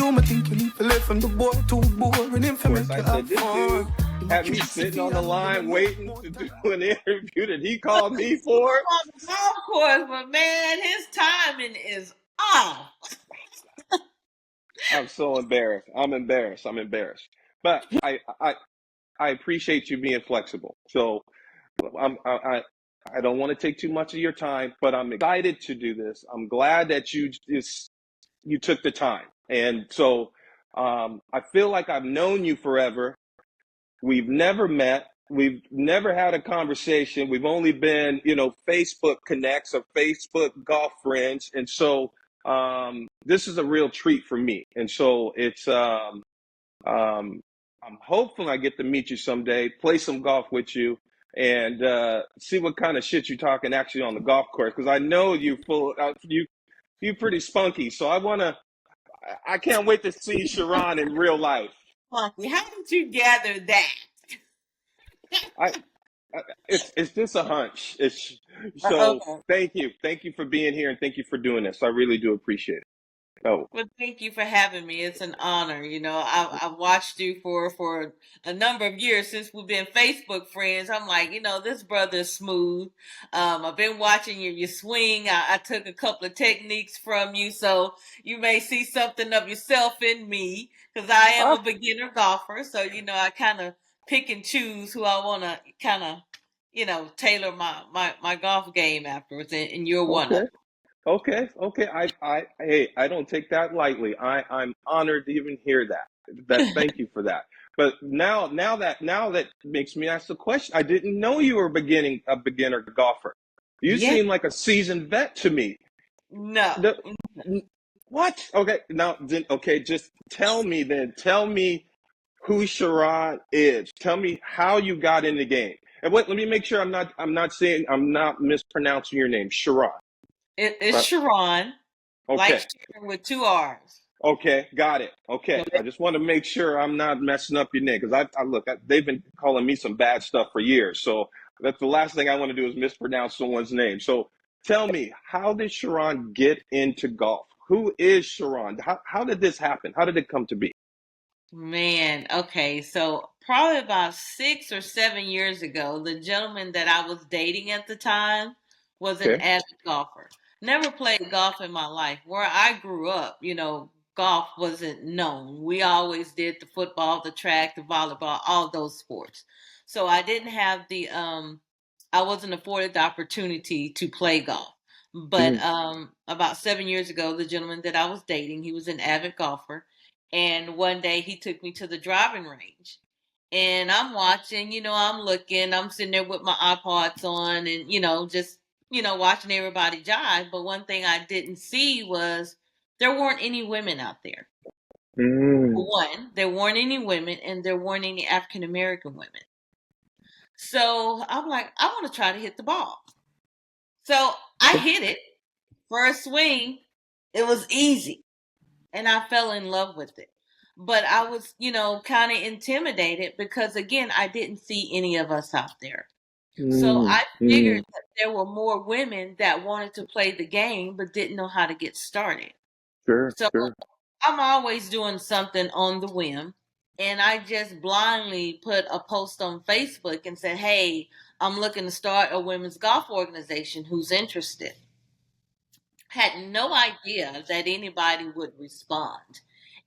you, me think you need to left and the boy too boring. Him for Of make course, I you said, have this dude fun. had me sitting on the line waiting to do an interview that he called me for. On the golf course, but man, his timing is off. I'm so embarrassed. I'm embarrassed. But I appreciate you being flexible. So I don't want to take too much of your time, but I'm excited to do this. I'm glad that you took the time. And so I feel like I've known you forever. We've never met. We've never had a conversation. We've only been, Facebook connects or Facebook golf friends. And so this is a real treat for me. And so I'm hopeful I get to meet you someday, play some golf with you, and see what kind of shit you're talking actually on the golf course. Because I know you pretty spunky. So I can't wait to see Sharron in real life. Funky. How did you gather that? I, it's just a hunch. So Okay. thank you for being here, and thank you for doing this. I really do appreciate it. Oh, Well, thank you for having me. It's an honor. I've watched you for a number of years since we've been Facebook friends. I'm like, this brother's smooth. I've been watching your swing. I took a couple of techniques from you, so you may see something of yourself in me because I am a beginner golfer. So I kind of pick and choose who I want to kind of tailor my golf game afterwards, and you're one of okay. Okay. Hey, I don't take that lightly. I'm honored to even hear that. them. Thank you for that. But now that makes me ask the question. I didn't know you were a beginner golfer. You Yeah. seem like a seasoned vet to me. No. The, what? Okay, now then. Okay, just tell me then. Tell me who Sharron is. Tell me how you got in the game. And let me make sure I'm not mispronouncing your name, Sharron. It's Right? Sharron, like Okay. Sharon with two R's. Okay, got it. Okay, I Okay. just want to make sure I'm not messing up your name because they've been calling me some bad stuff for years. So that's the last thing I want to do is mispronounce someone's name. So tell me, how did Sharron get into golf? Who is Sharron? How did this happen? How did it come to be? Man, okay. So probably about 6 or 7 years ago, the gentleman that I was dating at the time was an Okay. avid golfer. Never played golf in my life. Where I grew up, golf wasn't known. We always did the football, the track, the volleyball, all those sports. So I didn't have I wasn't afforded the opportunity to play golf. But Mm, about 7 years ago, the gentleman that I was dating, he was an avid golfer. And one day he took me to the driving range. And I'm watching, I'm looking, I'm sitting there with my iPods on and, just, watching everybody jive. But one thing I didn't see was there weren't any women out there. mm, One, there weren't any women and there weren't any African American women. So I'm like, I want to try to hit the ball. So I hit it first swing. It was easy and I fell in love with it. But I was, kind of intimidated because, again, I didn't see any of us out there. So mm, I mm. figured that there were more women that wanted to play the game but didn't know how to get started. Sure, So sure. I'm always doing something on the whim. And I just blindly put a post on Facebook and said, hey, I'm looking to start a women's golf organization. Who's interested? Had no idea that anybody would respond.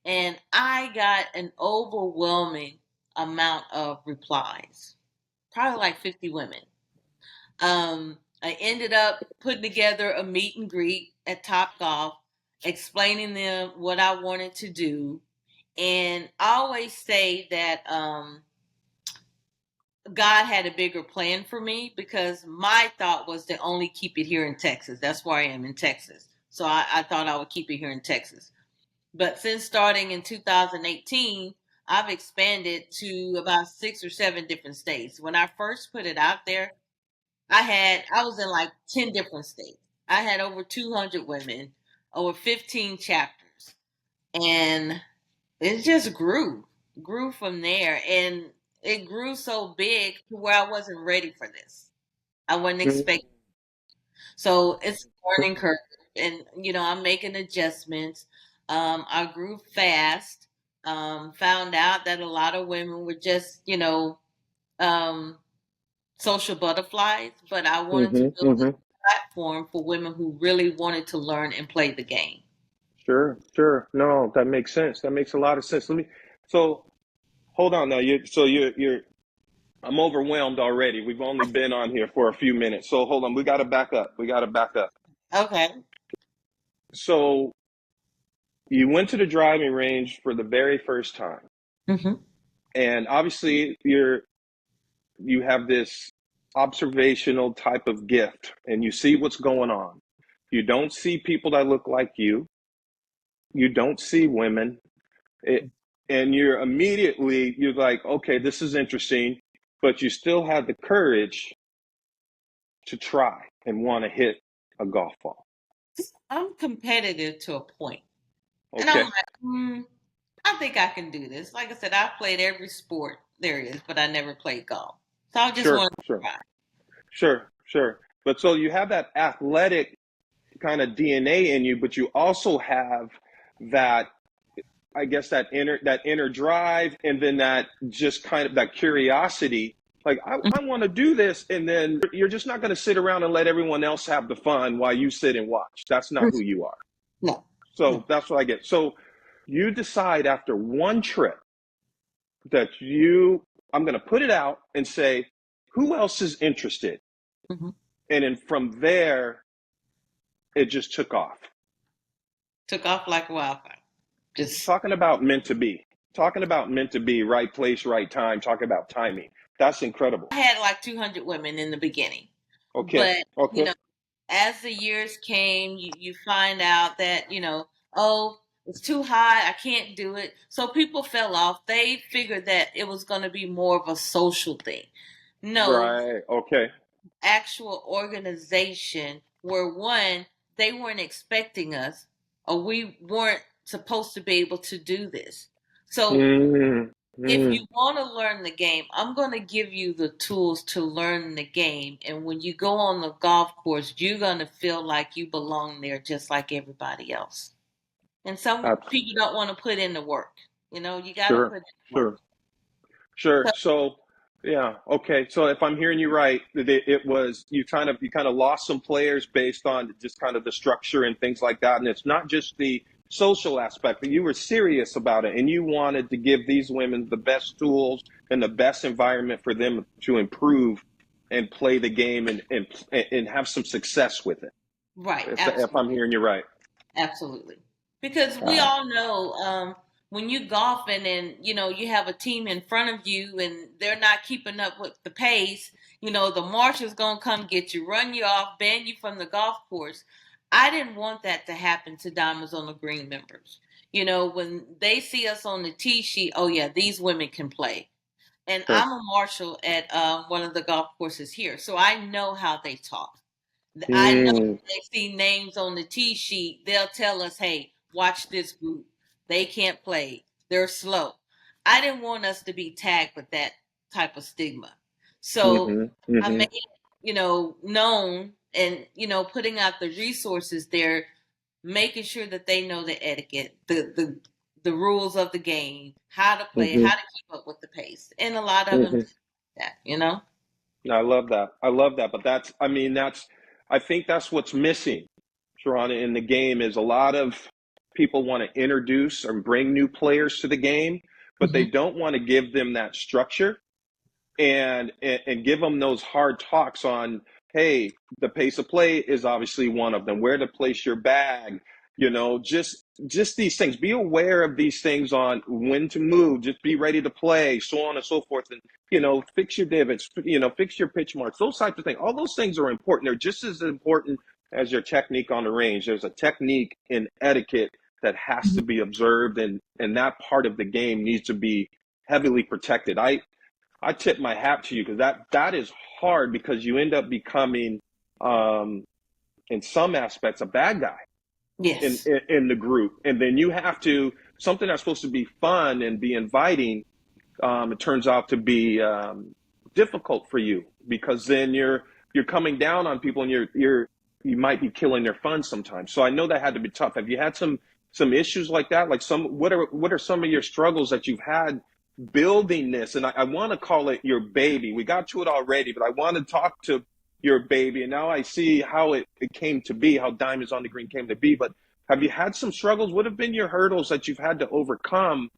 And I got an overwhelming amount of replies, probably like 50 women. I ended up putting together a meet and greet at Top Golf, explaining them what I wanted to do. And I always say that God had a bigger plan for me because my thought was to only keep it here in Texas. That's where I am in Texas. So I thought I would keep it here in Texas. But since starting in 2018, I've expanded to about 6 or 7 different states. When I first put it out there, I was in like 10 different states. I had over 200 women, over 15 chapters, and it just grew from there. And it grew so big to where I wasn't ready for this. I wasn't Mm. expecting. So it's a learning curve, and I'm making adjustments. I grew fast. Found out that a lot of women were just, um, social butterflies, but I wanted to Mm-hmm. build a Mm-hmm. platform for women who really wanted to learn and play the game. Sure, sure. No, that makes sense. That makes a lot of sense. So hold on now. I'm overwhelmed already. We've only been on here for a few minutes. So hold on. We got to back up. We got to back up. Okay. So you went to the driving range for the very first time. Hmm. And obviously you have this observational type of gift and you see what's going on. You don't see people that look like you. You don't see women. It, and you're like, okay, this is interesting, but you still have the courage to try and want to hit a golf ball. I'm competitive to a point, and I'm Okay. like, I think I can do this. Like I said, I've played every sport there is, but I never played golf. So I just Sure, wanted to sure, try. sure, sure. But so you have that athletic kind of DNA in you, but you also have that, I guess, that inner drive, and then that just kind of that curiosity. Like I want to do this, and then you're just not going to sit around and let everyone else have the fun while you sit and watch. That's not who you are. No, So no. that's what I get. So you decide after one trip that I'm going to put it out and say, who else is interested? Hmm. And then from there, it just took off. Took off like a wildfire. Just Talking about meant to be, talking about meant to be, right place, right time, talking about timing. That's incredible. I had like 200 women in the beginning, Okay. but Okay. as the years came, you find out that, oh, it's too high. I can't do it. So people fell off. They figured that it was going to be more of a social thing. No, Right. Okay. actual organization where one, they weren't expecting us or we weren't supposed to be able to do this. So Mm, if mm, you want to learn the game, I'm going to give you the tools to learn the game. And when you go on the golf course, you're going to feel like you belong there just like everybody else. And some abs- people don't want to put in the work. You got to sure. put in the work. Sure. Sure. So, So, yeah. Okay. So if I'm hearing you right, it was you kind of lost some players based on just kind of the structure and things like that, and it's not just the social aspect, but you were serious about it, and you wanted to give these women the best tools and the best environment for them to improve and play the game and have some success with it. right, If I'm absolutely. hearing you right. Absolutely. Because we Uh, all know when you golfing and you have a team in front of you and they're not keeping up with the pace, the marshal's gonna come get you, run you off, ban you from the golf course. I didn't want that to happen to Diamonds on the Green members. When they see us on the tee sheet, oh yeah, these women can play. And sure. I'm a marshal at one of the golf courses here, so I know how they talk. I know Mm, they see names on the T sheet, they'll tell us, hey, watch this group. They can't play. They're slow. I didn't want us to be tagged with that type of stigma. So mm-hmm, I mm-hmm, made, known and, putting out the resources there, making sure that they know the etiquette, the rules of the game, how to play, mm-hmm, how to keep up with the pace. And a lot of them mm-hmm. do that. I love that. I love that. But I think that's what's missing, Sharona, in the game is a lot of people want to introduce or bring new players to the game, but they Hmm. don't want to give them that structure and give them those hard talks on, hey, the pace of play is obviously one of them, where to place your bag, just these things. Be aware of these things on when to move, just be ready to play, so on and so forth. And fix your divots, fix your pitch marks, those types of things. All those things are important. They're just as important as your technique on the range. There's a technique in etiquette that has to be observed, and that part of the game needs to be heavily protected. I tip my hat to you because that is hard because you end up becoming, um, in some aspects, a bad guy in, Yes. in in the group, and then you have to something that's supposed to be fun and be inviting. It turns out to be difficult for you because then you're coming down on people and you might be killing their fun sometimes. So I know that had to be tough. Have you had some issues like that? Like what are some of your struggles that you've had building this? And I want to call it your baby. We got to it already, but I want to talk to your baby. And now I see how it came to be, how Diamonds on the Green came to be. But have you had some struggles? What have been your hurdles that you've had to overcome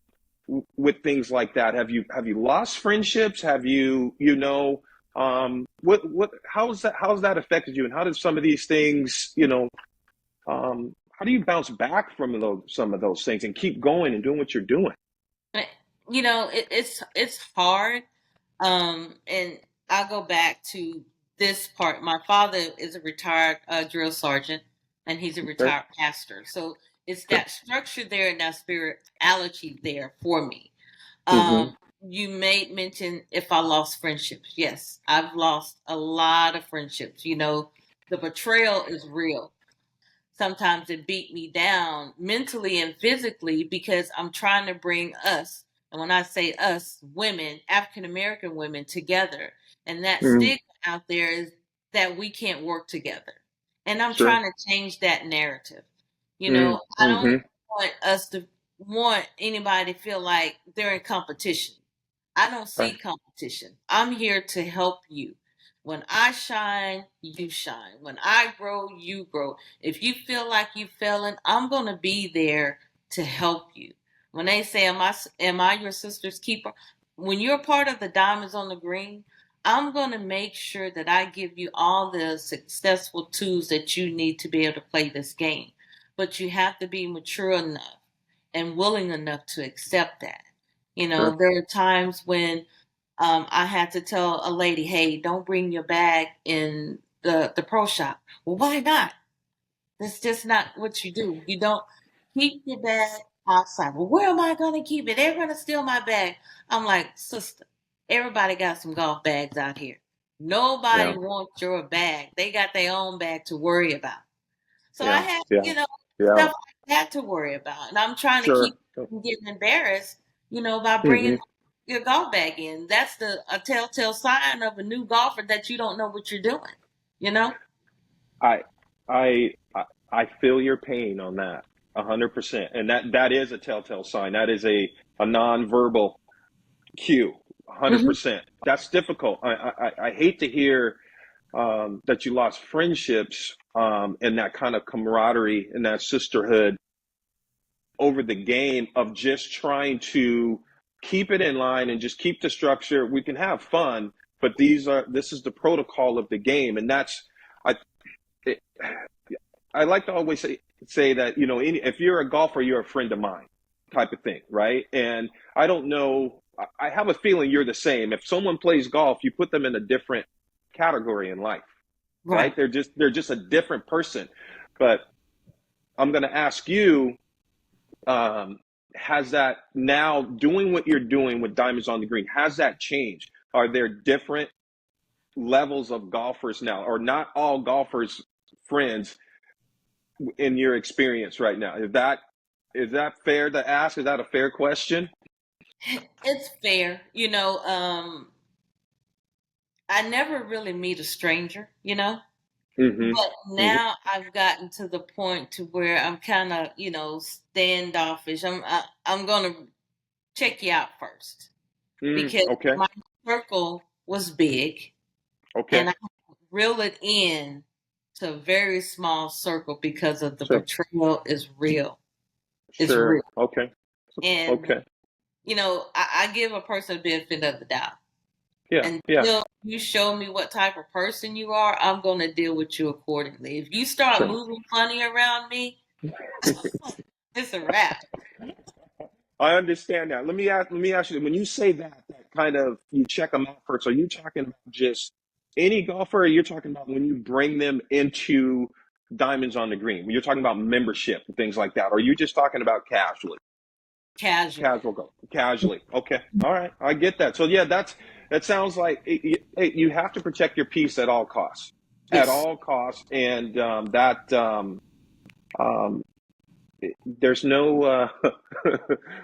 with things like that? Have you lost friendships? Have you how's that affected you? And how did some of these things, how do you bounce back from some of those things and keep going and doing what you're doing? It's hard. And I'll go back to this part. My father is a retired drill sergeant, and he's a retired pastor. So it's that structure there and that spirituality there for me. Mm-hmm. You made mention if I lost friendships. Yes, I've lost a lot of friendships. The betrayal is real. Sometimes it beat me down mentally and physically because I'm trying to bring us, and when I say us, women, African American women together, and that Mm-hmm. stigma out there is that we can't work together. And I'm Sure. trying to change that narrative. I Mm-hmm. don't want anybody to feel like they're in competition. I don't see Right. competition. I'm here to help you. When I shine, you shine. When I grow, you grow. If you feel like you're failing, I'm going to be there to help you. When they say, am I your sister's keeper? When you're part of the Diamonds on the Green, I'm going to make sure that I give you all the successful tools that you need to be able to play this game. But you have to be mature enough and willing enough to accept that. Sure. There are times when I had to tell a lady, hey, don't bring your bag in the pro shop. Well, why not? That's just not what you do. You don't keep your bag outside. Well, where am I going to keep it? They're going to steal my bag. I'm like, sister, everybody got some golf bags out here. Yeah. Nobody wants your bag. They got their own bag to worry about. So I Yeah. had, Yeah. Yeah. stuff like that to worry about. And I'm trying to Sure. keep from getting embarrassed, by Mm-hmm. bringing your golf bag in. That's a telltale sign of a new golfer that you don't know what you're doing, you know? I I I feel your pain on that 100%, and that is a telltale sign. That is a nonverbal cue. Hmm. 100%. That's difficult. I hate to hear that you lost friendships and that kind of camaraderie and that sisterhood over the game of just trying to keep it in line and just keep the structure. We can have fun, but this is the protocol of the game, and that's I. It, I like to always say that if you're a golfer, you're a friend of mine, type of thing, right? And I don't know. I have a feeling you're the same. If someone plays golf, you put them in a different category in life, right? Right. They're just a different person. But I'm going to ask you, has that now doing what you're doing with Diamonds on the Green, has that changed? Are there different levels of golfers now, or not all golfers friends in your experience right now? Is that fair to ask? Is that a fair question? It's fair. I never really meet a stranger. Mm-hmm. But Mm-hmm. now I've gotten to the point to where I'm kind of, standoffish. I'm going to check you out first because Okay. my circle was big Okay. and I reel it in to a very small circle because of the Sure. betrayal is real. It's Sure. real. Okay. And, Okay. I give a person the benefit of the doubt. Yeah. Yeah. Until you show me what type of person you are, I'm going to deal with you accordingly. If you start Sure. moving funny around me, it's a wrap. I understand that. Let me ask you, when you say that kind of you check them out first, are you talking about just any golfer, or you're talking about when you bring them into Diamonds on the Green? When you're talking about membership and things like that, or are you just talking about casually? Casually. Casual golf. Casually. Okay. All right. I get that. So yeah, that sounds like you have to protect your peace at all costs. At Yes. all costs, and um, there's no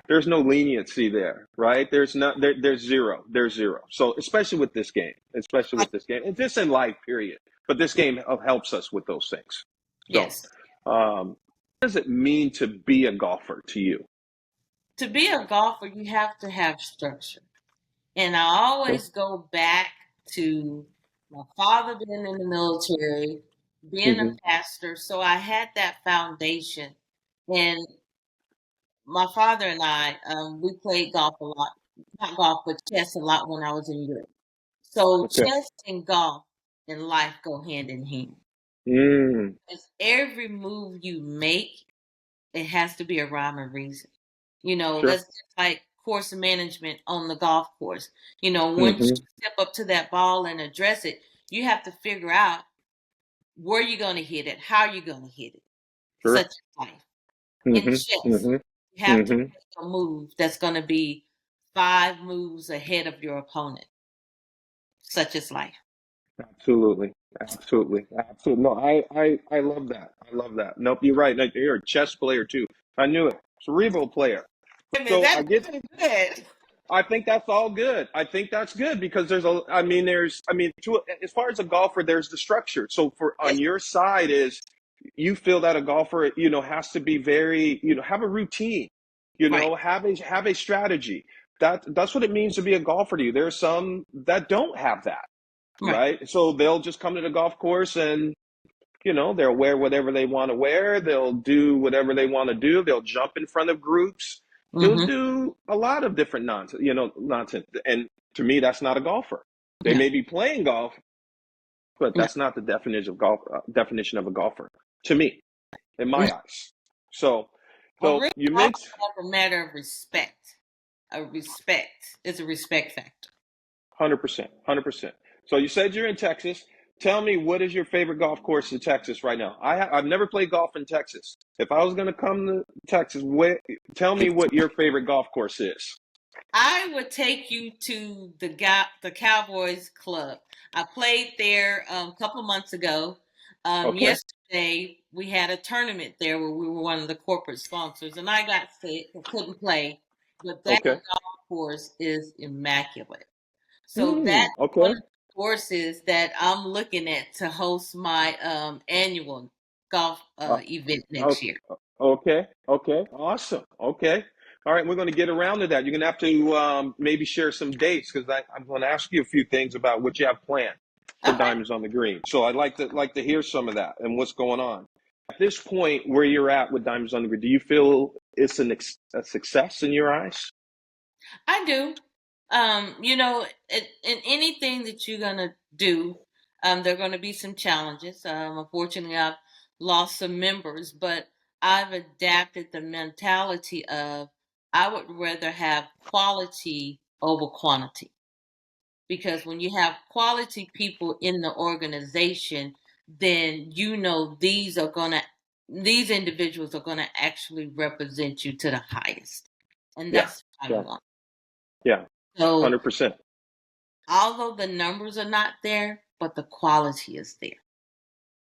there's no leniency there, right? There's zero. There's zero. So especially with this game, and just in life, period. But this game helps us with those things. So, Yes. um, does it mean to be a golfer to you? To be a golfer, you have to have structure. And I always go back to my father being in the military, being a Mm-hmm. pastor. So I had that foundation. And my father and I, we played golf a lot. Not golf, but chess a lot when I was in Europe. So Okay. chess and golf and life go hand in hand. Mm, Because every move you make, it has to be a rhyme and reason. You know, sure. that's just like course management on the golf course. You know, once Mm-hmm. you step up to that ball and address it, you have to figure out where you're going to hit it, how you're going to hit it, such Sure. as life. In Mm-hmm. chess, Mm-hmm. you have to Mm-hmm. make a move that's going to be 5 moves ahead of your opponent, such as life. Absolutely. Absolutely. Absolutely. No, I love that. I love that. Nope, you're right. Like, you're a chess player too. I knew it. Cerebral player. I mean, So that's I get really good. I think that's all good. I think that's good because as far as a golfer, there's the structure. So for on Yes, your side is you feel that a golfer, has to be very, have a routine, right, have a strategy. That's what it means to be a golfer to you. There are some that don't have that, right. right? So they'll just come to the golf course and they'll wear whatever they want to wear. They'll do whatever they want to do. They'll jump in front of groups. They'll Mm-hmm. do a lot of different nonsense. And to me, that's not a golfer. They No. may be playing golf, but No. that's not the definition of a golfer to me, in No. my eyes. So, Well, so really, you golf mentioned is a matter of respect. A respect. It's a respect factor. 100%, 100%. So you said you're in Texas. Tell me, what is your favorite golf course in Texas right now? I've never played golf in Texas. If I was going to come to Texas, tell me what your favorite golf course is. I would take you to the Cowboys Club. I played there a couple of months ago. Okay, Yesterday we had a tournament there where we were one of the corporate sponsors, and I got sick and couldn't play. But that okay, golf course is immaculate. So that's one okay, of the courses that I'm looking at to host my annual golf uh, event next okay, year. okay, okay, awesome. Okay, all right, we're going to get around to that. You're going to have to maybe share some dates because I'm going to ask you a few things about what you have planned for Okay. Diamonds on the Green. So I'd like to hear some of that and what's going on. At this point, where you're at with Diamonds on the Green, do you feel it's a success in your eyes? I do. In anything that you're gonna do, there are gonna be some challenges. Unfortunately, I've lost some members, but I've adapted the mentality of I would rather have quality over quantity because when you have quality people in the organization, then these individuals are gonna actually represent you to the highest, and Yeah, that's what I yeah, want. yeah, So 100%. although the numbers are not there, but the quality is there.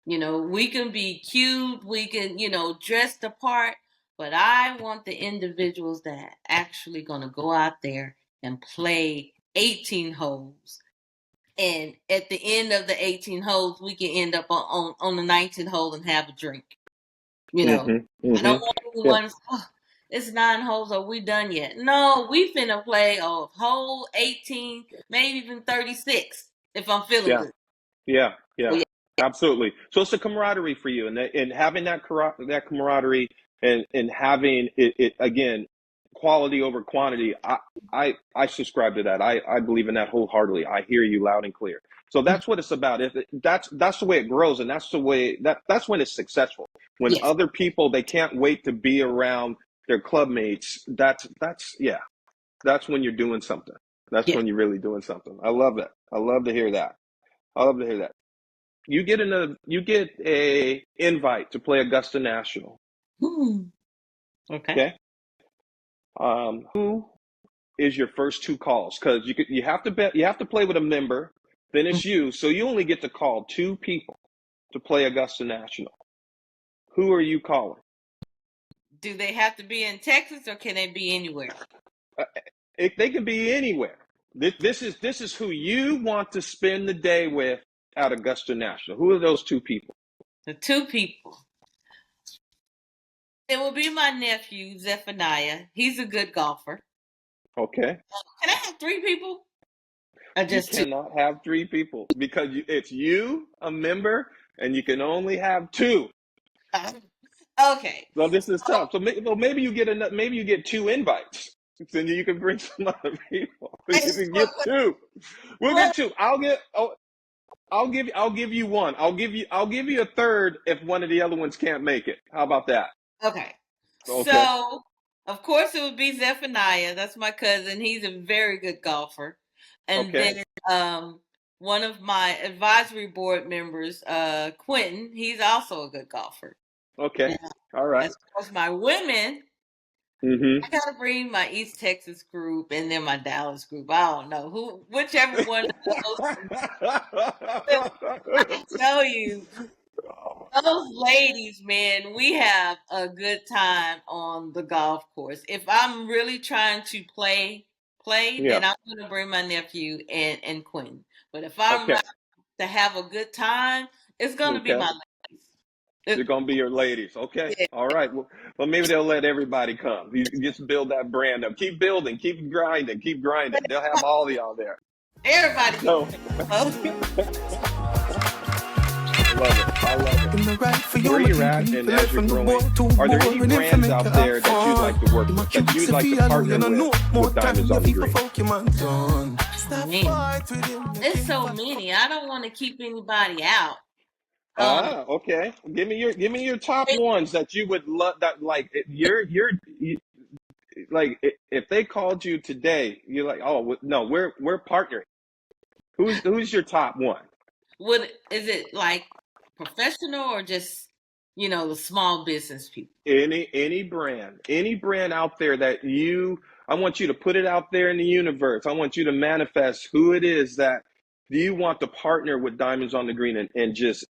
You know, we can be cute, we can, dress the part, but I want the individuals that are actually going to go out there and play 18 holes. And at the end of the 18 holes, we can end up on the 19th hole and have a drink. You know, Mm-hmm, I don't mm-hmm. want Yeah, anyone, oh, it's 9 holes. Are we done yet? No, we finna play a hole 18, maybe even 36 if I'm feeling yeah, good. yeah, Oh, yeah, yeah. absolutely. So it's a camaraderie for you, and having that camaraderie and having it again, quality over quantity. I subscribe to that. I believe in that wholeheartedly. I hear you loud and clear. So that's what it's about. That's the way it grows, and that's when it's successful. When Yes, other people they can't wait to be around their club mates. Yeah. That's when you're doing something. That's yes. when you're really doing something. I love it. I love to hear that. I love to hear that. You get a invite to play Augusta National. Hmm. Okay. Okay. Who is your first two calls? Because you have to play with a member. Then Mm. it's you. So you only get to call two people to play Augusta National. Who are you calling? Do they have to be in Texas or can they be anywhere? Uh, they can be anywhere. This is who you want to spend the day with at Augusta National. Who are those two people? The two people. It will be my nephew, Zephaniah. He's a good golfer. Okay. Can I have 3 people? Or You just 2? cannot have 3 people because it's you, a member, and you can only have 2. Okay. So this is tough. So maybe you get maybe you get 2 invites. Then you can bring some other people. You can get 2. We'll get 2. I'll give you 1. I'll give you a third if one of the other ones can't make it. How about that? Okay. Okay. So, of course, it would be Zephaniah. That's my cousin. He's a very good golfer. And Okay. then one of my advisory board members, Quentin, he's also a good golfer. Okay. Now, All right. as far as my women, Mm-hmm. I gotta bring my East Texas group and then my Dallas group. I don't know whichever one of those. I can tell you, those ladies, man, we have a good time on the golf course. If I'm really trying to play, Yeah. then I'm gonna bring my nephew and Quentin. But if I'm Okay. not to have a good time, it's gonna be Okay. my They're ladies. gonna be your ladies. Okay. Yeah, All right. Well, maybe they'll let everybody come. You just build that brand up. Keep building. Keep grinding. Keep grinding. They'll have all of y'all there. everybody. So I love In it. the right for you, Where my you're at people, and live as you're from the growing, boy to are there boy, any and brands make out it there that you'd fun. like to work My with, that cute you'd like to Sophia, partner you know, with more time Diamonds your on the people Green? folk, you man done. Stop Man, fight with him. it's so many. I don't want to keep anybody out. Okay. Give me your top ones that you would love. That like like if they called you today, you're like, oh no, we're partnering. Who's your top one? Is it like professional or just the small business people? Any brand out there that I want you to put it out there in the universe. I want you to manifest who it is that you want to partner with Diamonds on the Green and just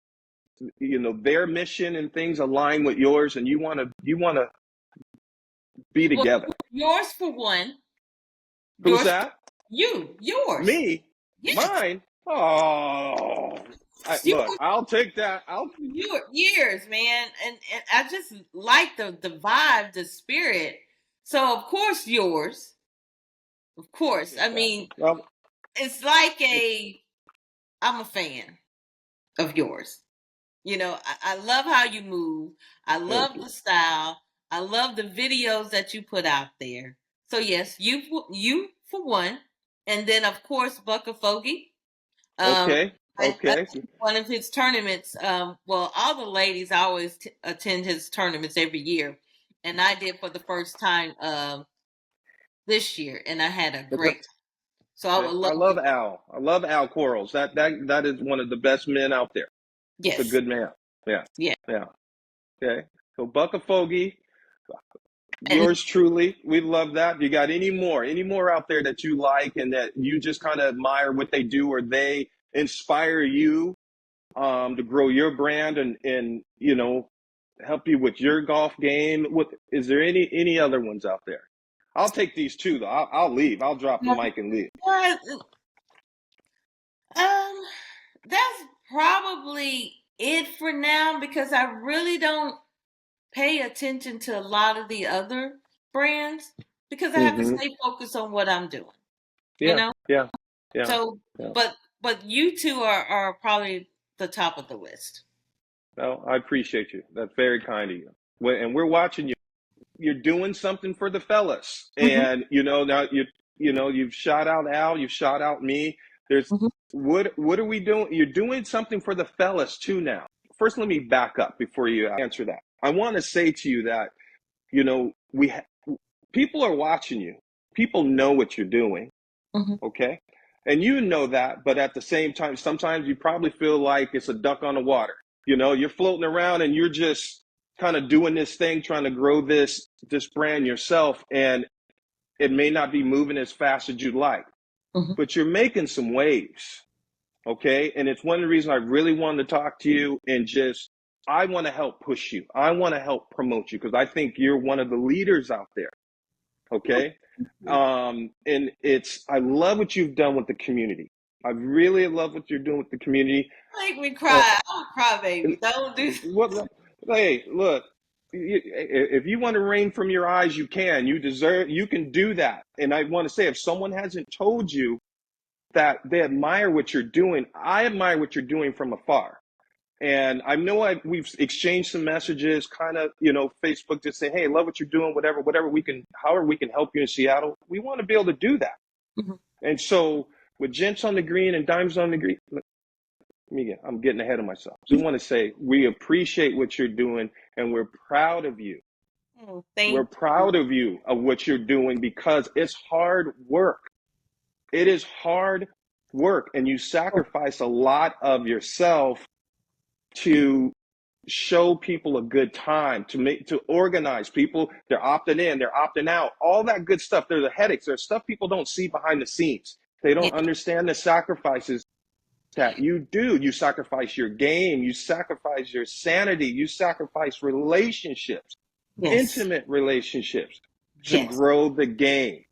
their mission and things align with yours and you want to be Well, together. yours for one. Who's Yours for that? yours. Me? Yes. Mine? Oh, look, I'll take that. Years, man, and I just like the vibe, the spirit. So of course yours. Of course, I mean Well, it's like I'm a fan of yours. I love how you move. I thank love you. the style. I love the videos that you put out there. So yes, you for one, and then of course Buckafogie. Okay. I Okay. one of his tournaments. Well, all the ladies always attend his tournaments every year, and I did for the first time this year, and I had a Okay. great time. So I would I love love Al. I love Al Quarles. That is one of the best men out there. It's a yes, good man. Yeah. yeah, Yeah. Okay. So Buckafogie, and yours truly. We love that. You got any more out there that you like and that you just kind of admire what they do or they inspire you to grow your brand and help you with your golf game? Is there any other ones out there? I'll take these 2 though. I'll leave. I'll drop the mic and leave. but, that's probably it for now because I really don't pay attention to a lot of the other brands because I have to Mm-hmm. stay focused on what I'm doing. You Yeah. know, Yeah. Yeah. so Yeah. but you two are probably the top of the list. No, I appreciate you. That's very kind of you. And we're watching you. You're doing something for the fellas, Mm-hmm. and now you've shot out Al, you've shot out me. There's Mm-hmm. what are we doing? You're doing something for the fellas too now. First, let me back up before you answer that. I want to say to you that people are watching you. People know what you're doing. Mm-hmm. Okay. And you know that, but at the same time, sometimes you probably feel like it's a duck on the water. You're floating around and you're just kind of doing this thing, trying to grow this brand yourself. And it may not be moving as fast as you'd like, Mm-hmm. but you're making some waves. Okay. And it's one of the reasons I really wanted to talk to you and I want to help push you. I want to help promote you because I think you're one of the leaders out there. Okay. And I love what you've done with the community. I really love what you're doing with the community. Make me cry. I'm a crybaby. Don't do. Hey, look, if you want to rain from your eyes, you can. You can do that. And I want to say, if someone hasn't told you that they admire what you're doing, I admire what you're doing from afar. And I know we've exchanged some messages, kind of, Facebook, just say, hey, love what you're doing, whatever however we can help you in Seattle. We want to be able to do that. Mm-hmm. And so with Gents on the Green and Dimes on the Green, I'm getting ahead of myself. So we want to say we appreciate what you're doing and we're proud of you. We're proud of you, of what you're doing, because it's hard work. It is hard work, and you sacrifice a lot of yourself to show people a good time, to organize people. They're opting in, they're opting out, all that good stuff. There's the headaches. There's stuff people don't see behind the scenes. They don't understand the sacrifices that you do. You sacrifice your game, you sacrifice your sanity, you sacrifice relationships, intimate relationships to grow the game.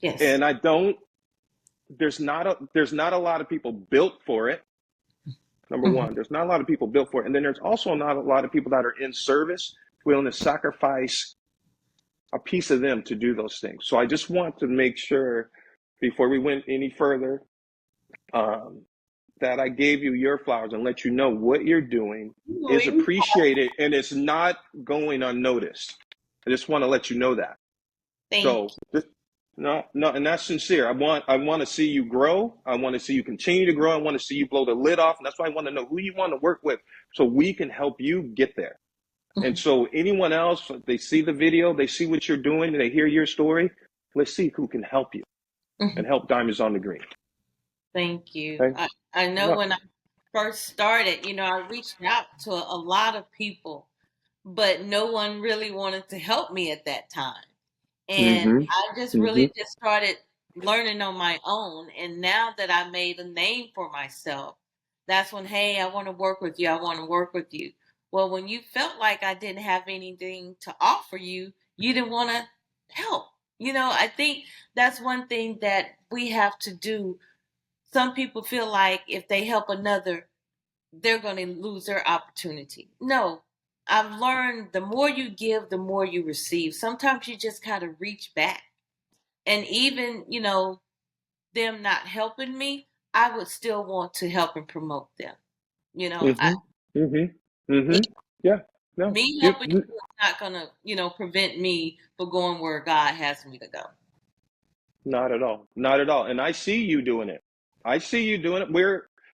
And there's not a lot of people built for it. Number one, there's not a lot of people built for it. And then there's also not a lot of people that are in service willing to sacrifice a piece of them to do those things. So I just want to make sure, before we went any further, that I gave you your flowers and let you know what you're doing is appreciated and it's not going unnoticed. I just want to let you know that. No, and that's sincere. I want to see you grow. I want to see you continue to grow. I want to see you blow the lid off. And that's why I want to know who you want to work with so we can help you get there. And so anyone else, they see the video, they see what you're doing, they hear your story. Let's see who can help you and help Diamonds on the Green. Thank you. Okay. I know when I first started, I reached out to a lot of people, but no one really wanted to help me at that time. And I just really just started learning on my own. And now that I made a name for myself, that's when, hey, I want to work with you. I want to work with you. Well, when you felt like I didn't have anything to offer you, you didn't want to help. I think that's one thing that we have to do. Some people feel like if they help another, they're going to lose their opportunity. No, I've learned the more you give, the more you receive. Sometimes you just kind of reach back. And even, them not helping me, I would still want to help and promote them. Yeah. No. Me helping you is not going to, prevent me from going where God has me to go. Not at all. Not at all. And I see you doing it.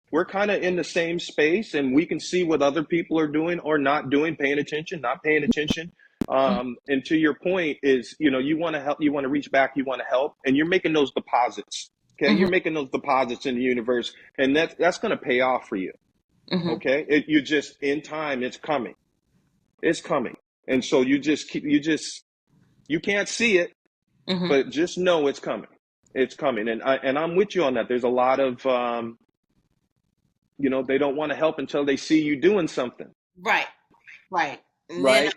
We're kind of in the same space, and we can see what other people are doing or not doing, not paying attention. And to your point is, you want to help, you want to reach back, you want to help, and you're making those deposits. Okay. You're making those deposits in the universe, and that's going to pay off for you. Okay. You just, in time, it's coming. It's coming. And so you can't see it, but just know it's coming. It's coming. And I'm with you on that. There's a lot of, they don't want to help until they see you doing something. Right. And right.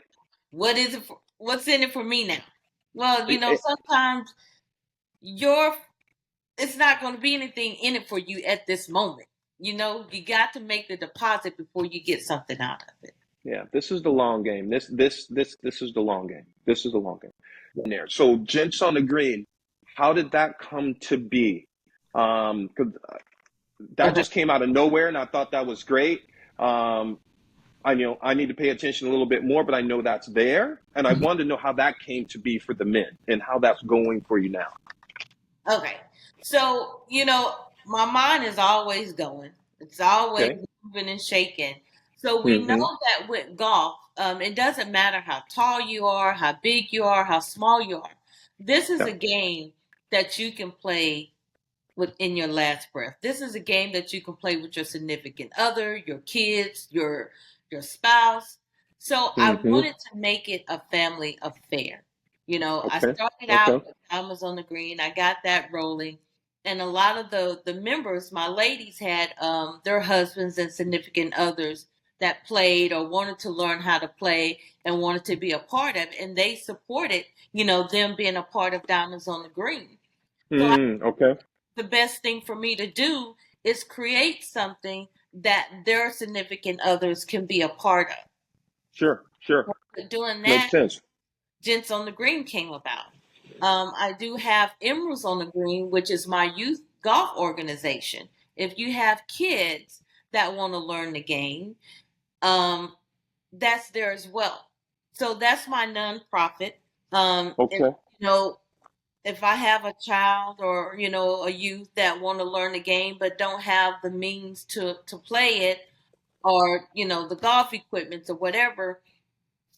Then, what's in it for me now? Well, sometimes it's not going to be anything in it for you at this moment. You got to make the deposit before you get something out of it. Yeah, this is the long game. This is the long game. This is the long game. There. So, Gents on the Green, how did that come to be? Because that just came out of nowhere, and I thought that was great. I need to pay attention a little bit more, but I know that's there, and I wanted to know how that came to be for the men and how that's going for you now. Okay, so my mind is always going. It's always moving and shaking. So we know that with golf, it doesn't matter how tall you are, how big you are, how small you are. This is a game that you can play within your last breath. This is a game that you can play with your significant other, your kids, your spouse. So I wanted to make it a family affair. I started out with Diamonds on the Green. I got that rolling. And a lot of the members, my ladies, had their husbands and significant others that played or wanted to learn how to play and wanted to be a part of it. And they supported, them being a part of Diamonds on the Green. So the best thing for me to do is create something that their significant others can be a part of. Sure. Sure. Doing Makes that, sense. Gents on the Green came about. I do have Emeralds on the Green, which is my youth golf organization. If you have kids that want to learn the game, um, that's there as well. So that's my nonprofit. If Okay. you know, if I have a child or a youth that want to learn the game but don't have the means to play it, or the golf equipment or whatever,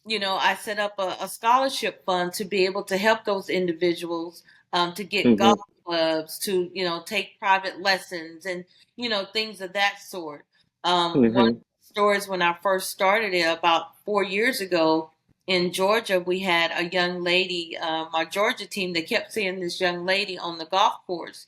I set up a scholarship fund to be able to help those individuals, to get Mm-hmm. golf clubs, to take private lessons, and things of that sort. One of Mm-hmm. the stories when I first started it about 4 years ago in Georgia, we had a young lady, my Georgia team, they kept seeing this young lady on the golf course,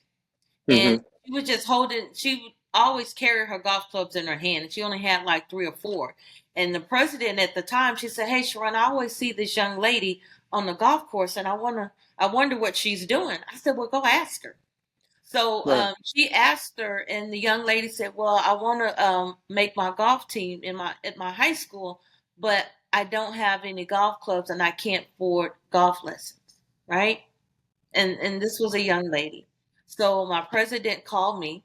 and Mm-hmm. she was just holding. She would always carry her golf clubs in her hand, and she only had like three or four. And the president at the time, she said, "Hey, Sharron, I always see this young lady on the golf course, and I wonder what she's doing." I said, "Well, go ask her." So Right. she asked her, and the young lady said, "Well, I want to make my golf team at my high school, but I don't have any golf clubs, and I can't afford golf lessons." Right? And this was a young lady. So my president called me,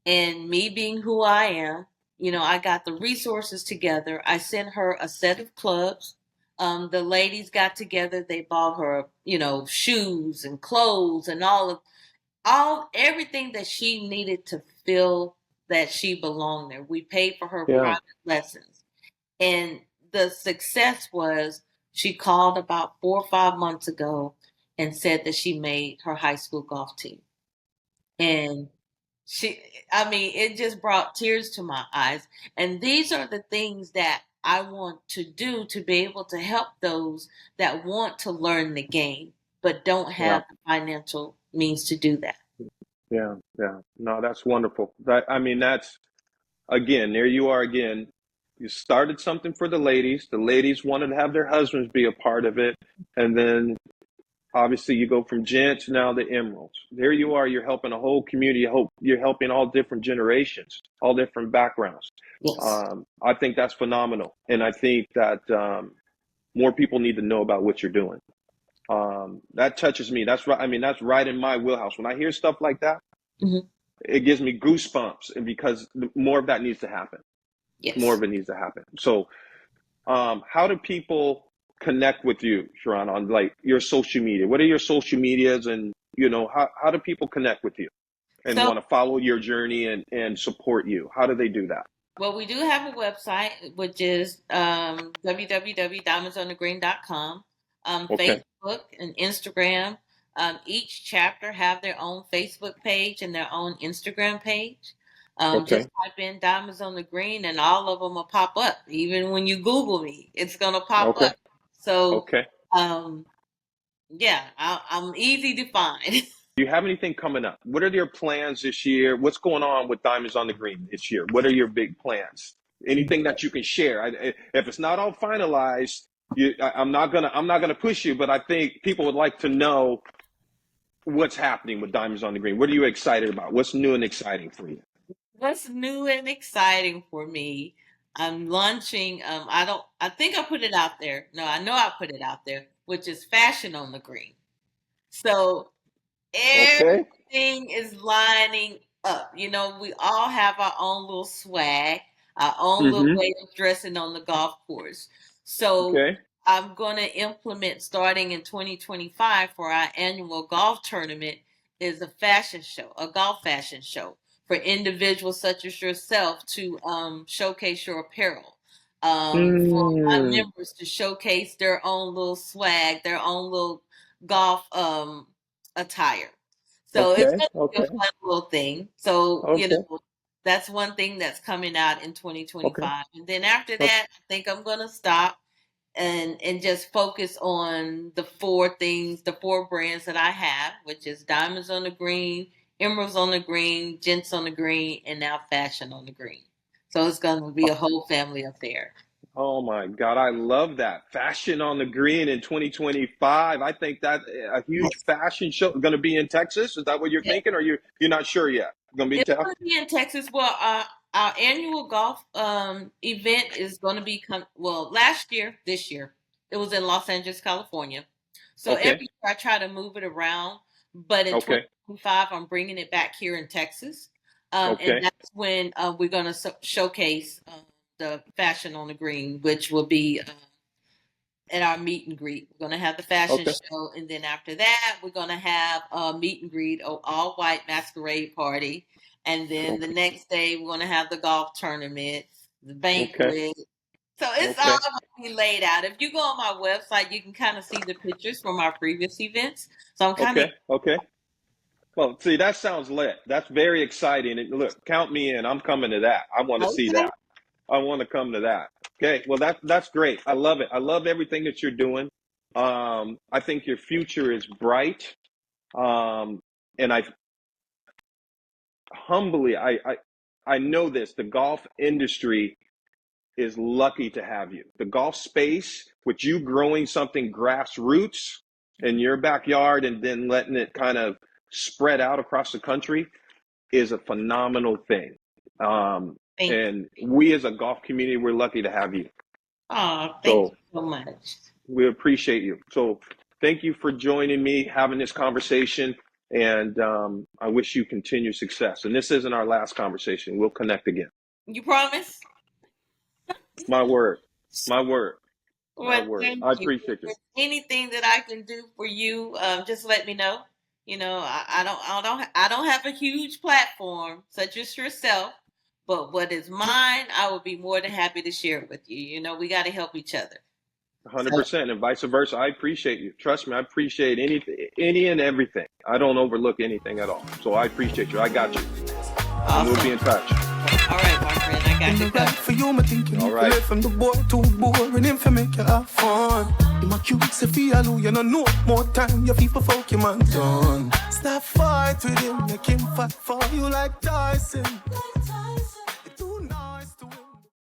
and me being who I am, I got the resources together. I sent her a set of clubs. The ladies got together. They bought her, shoes and clothes and all everything that she needed to feel that she belonged there. We paid for her Yeah. private lessons, and the success was she called about 4 or 5 months ago and said that she made her high school golf team. And I mean, it just brought tears to my eyes. And these are the things that I want to do to be able to help those that want to learn the game but don't Yeah. have the financial means to do that. Yeah. Yeah. No, that's wonderful. That's again, there you are again. You started something for the ladies. The ladies wanted to have their husbands be a part of it. And then obviously you go from gents now to emeralds. There you are. You're helping a whole community. You're helping all different generations, all different backgrounds. Yes. I think that's phenomenal. And I think that more people need to know about what you're doing. That touches me. That's right. That's right in my wheelhouse. When I hear stuff like that, Hmm. it gives me goosebumps. And because more of that needs to happen. More Yes. of it needs to happen. So, how do people connect with you, Sharron, on like your social media? What are your social medias, and how do people connect with you and So, want to follow your journey and support you? How do they do that? well, we do have a website, which is www.diamondsonthegreen.com. Okay. Facebook and Instagram. Each chapter have their own Facebook page and their own Instagram page. Okay. Just type in Diamonds on the Green, and all of them will pop up. Even when you Google me, it's gonna pop Okay. up. So, Okay. um, yeah, I'm easy to find. Do you have anything coming up? What are your plans this year? What's going on with Diamonds on the Green this year? What are your big plans? Anything that you can share? If it's not all finalized, I'm not gonna push you, but I think people would like to know what's happening with Diamonds on the Green. What are you excited about? What's new and exciting for you? What's new and exciting for me? I'm launching. I think I put it out there. No, I know I put it out there, which is Fashion on the Green. So Okay. everything is lining up. We all have our own little swag, our own little Mm-hmm. way of dressing on the golf course. So Okay. I'm going to implement, starting in 2025 for our annual golf tournament, is a fashion show, a golf fashion show for individuals such as yourself to showcase your apparel. For my Mm. members to showcase their own little swag, their own little golf attire. So it's Okay. going to be a Okay. fun little thing. So, Okay. that's one thing that's coming out in Okay. 2025. And then after Okay. that, I think I'm going to stop and just focus on the four things, the four brands that I have, which is Diamonds on the Green, Emeralds on the Green, Gents on the Green, and now Fashion on the Green. So it's going to be a whole family affair. Oh my God, I love that. Fashion on the Green in 2025. I think that a huge fashion show going to be in Texas. Is that what you're Yes. thinking, or you're not sure yet? Going to be in It's Texas? going to be in Texas. Well, our annual golf event is going to be this year it was in Los Angeles, California. So Okay. every year I try to move it around, but in Okay. 2025 I'm bringing it back here in Texas, Okay. and that's when we're going to showcase the fashion on the green, which will be at our meet and greet. We're going to have the fashion Okay. show, and then after that, we're going to have a meet and greet, all white masquerade party, and then the next day we're going to have the golf tournament, the banquet. So it's all going to be laid out. If you go on my website, you can kind of see the pictures from our previous events. So I'm kind of Okay. Well, see, that sounds lit. That's very exciting. And look, count me in. I'm coming to that. I want to see that. I want to come to that. Okay. Well, that's great. I love it. I love everything that you're doing. I think your future is bright. And I know this. The golf industry is lucky to have you. The golf space, with you growing something grassroots in your backyard and then letting it kind of spread out across the country, is a phenomenal thing. And we as a golf community, we're lucky to have you. Oh, thank you so much. We appreciate you. So thank you for joining me, having this conversation, and I wish you continued success. And this isn't our last conversation. We'll connect again. You promise? My word. My word. Well, My word. thank I you. appreciate you. If anything that I can do for you, just let me know. You know, I don't have a huge platform such as yourself, but what is mine, I would be more than happy to share it with you. You know, we got to help each other. 100%, and vice versa. I appreciate you. Trust me, I appreciate any and everything. I don't overlook anything at all. So I appreciate you. I got you. Awesome. We'll be in touch. All right, my friend. I got you covered. For you, I'm thinking all right. From the boy too boring, him for make you have fun. You my cute, say feel you know more time. Your people folk you man done. Stop fight with him, make him fight for you like Tyson.